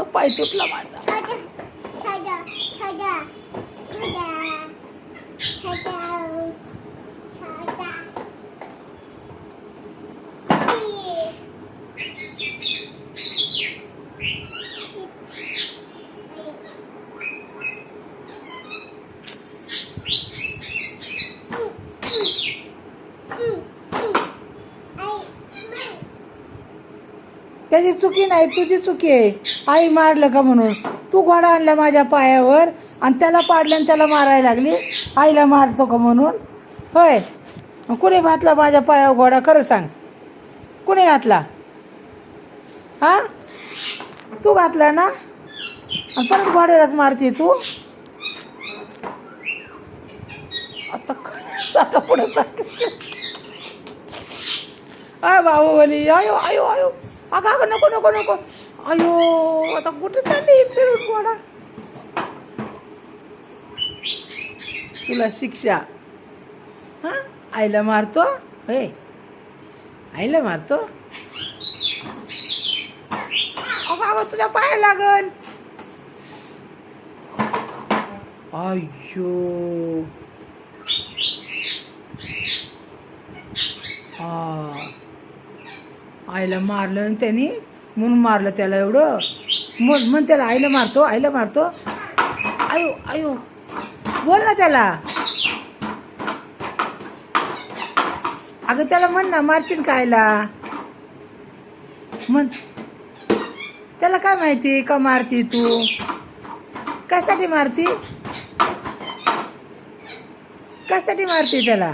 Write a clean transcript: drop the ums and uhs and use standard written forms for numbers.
पाय तुटला माझा. त्याची चुकी नाही, तुझी चुकी आहे. आई मारलं का म्हणून तू घोडा आणला माझ्या पायावर आणि त्याला पाडलं आणि त्याला मारायला लागली. आईला मारतो का म्हणून? होय, कुणी घातला माझ्या पायावर घोडा? खरं सांग, कुणी घातला? हां, तू घातला ना? आणि परत घोड्यालाच मारते तू. आता पुढं सांग. आय बाहुबली, आयो आयो आयो. अगं अगं, नको नको नको. अयो, आता कुठे चालली फिरून घोडा? तुला शिक्षा. हां, आईला मारतो? हे, आईला मारतो? अगं अगं, तुझ्या पाया लागल. अय्यो, हा, आईला मारलं ना त्याने, म्हणून मारलं त्याला एवढं. म्हण त्याला, आईला मारतो, आईला मारतो. आयो आयो, बोल ना त्याला. अगं त्याला म्हण ना, मारशील का आईला? म्हण त्याला. काय माहिती का मारती तू? कशासाठी मारती? कशासाठी मारती त्याला?